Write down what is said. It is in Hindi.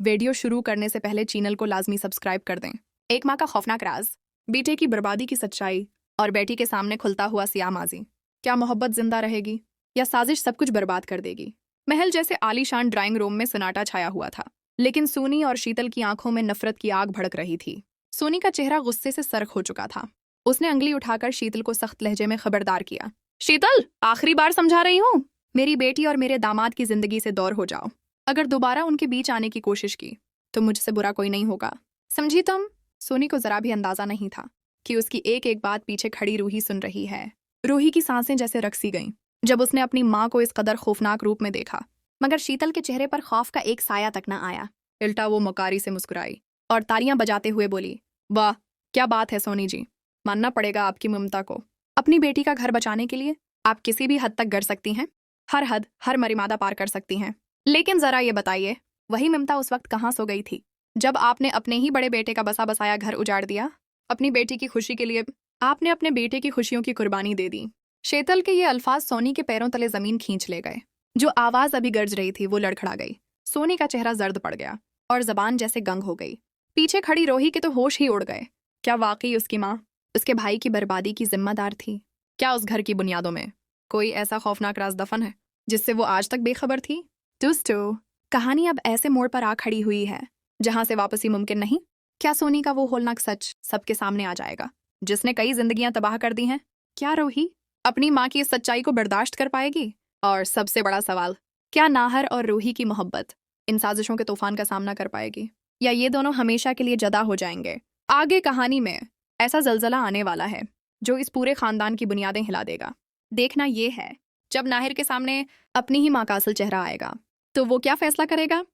वीडियो शुरू करने से पहले चैनल को लाजमी सब्सक्राइब कर दें। एक माँ का खौफनाक राज, बेटे की बर्बादी की सच्चाई और बेटी के सामने खुलता हुआ सियाह माजी। क्या मोहब्बत जिंदा रहेगी या साजिश सब कुछ बर्बाद कर देगी? महल जैसे आलीशान ड्राइंग रूम में सन्नाटा छाया हुआ था, लेकिन सोनी और शीतल की आंखों में नफरत की आग भड़क रही थी। सोनी का चेहरा गुस्से से सर्क हो चुका था। उसने अंगली उठाकर शीतल को सख्त लहजे में खबरदार किया। शीतल, आखिरी बार समझा रही हूँ, मेरी बेटी और मेरे दामाद की जिंदगी से दूर हो जाओ। अगर दोबारा उनके बीच आने की कोशिश की तो मुझसे बुरा कोई नहीं होगा, समझी तुम? सोनी को जरा भी अंदाजा नहीं था कि उसकी एक एक बात पीछे खड़ी रूही सुन रही है। रूही की सांसें जैसे रकसी गईं जब उसने अपनी माँ को इस कदर खौफनाक रूप में देखा, मगर शीतल के चेहरे पर खौफ का एक साया तक न आया। उल्टा वो मकारी से मुस्कुराई और तालियां बजाते हुए बोली, वाह क्या बात है सोनी जी, मानना पड़ेगा आपकी ममता को। अपनी बेटी का घर बचाने के लिए आप किसी भी हद तक गिर सकती हैं, हर हद, हर मर्यादा पार कर सकती हैं। लेकिन जरा ये बताइए, वही ममता उस वक्त कहाँ सो गई थी जब आपने अपने ही बड़े बेटे का बसा बसाया घर उजाड़ दिया? अपनी बेटी की खुशी के लिए आपने अपने बेटे की खुशियों की कुर्बानी दे दी। शीतल के ये अल्फाज सोनी के पैरों तले जमीन खींच ले गए। जो आवाज अभी गर्ज रही थी वो लड़खड़ा गई। सोनी का चेहरा जर्द पड़ गया और जबान जैसे गंग हो गई। पीछे खड़ी रोही के तो होश ही उड़ गए। क्या वाकई उसकी माँ उसके भाई की बर्बादी की जिम्मेदार थी? क्या उस घर की बुनियादों में कोई ऐसा खौफनाक राज दफन है जिससे वो आज तक बेखबर थी? दोस्तों, कहानी अब ऐसे मोड़ पर आ खड़ी हुई है जहां से वापसी मुमकिन नहीं। क्या सोनी का वो होलनाक सच सबके सामने आ जाएगा जिसने कई जिंदगियां तबाह कर दी हैं? क्या रोही अपनी माँ की इस सच्चाई को बर्दाश्त कर पाएगी? और सबसे बड़ा सवाल, क्या नाहर और रूही की मोहब्बत इन साजिशों के तूफान का सामना कर पाएगी, या ये दोनों हमेशा के लिए जदा हो जाएंगे? आगे कहानी में ऐसा जलजला आने वाला है जो इस पूरे खानदान की बुनियादें हिला देगा। देखना ये है जब नाहिर के सामने अपनी ही माँ का असल चेहरा आएगा तो वो क्या फैसला करेगा।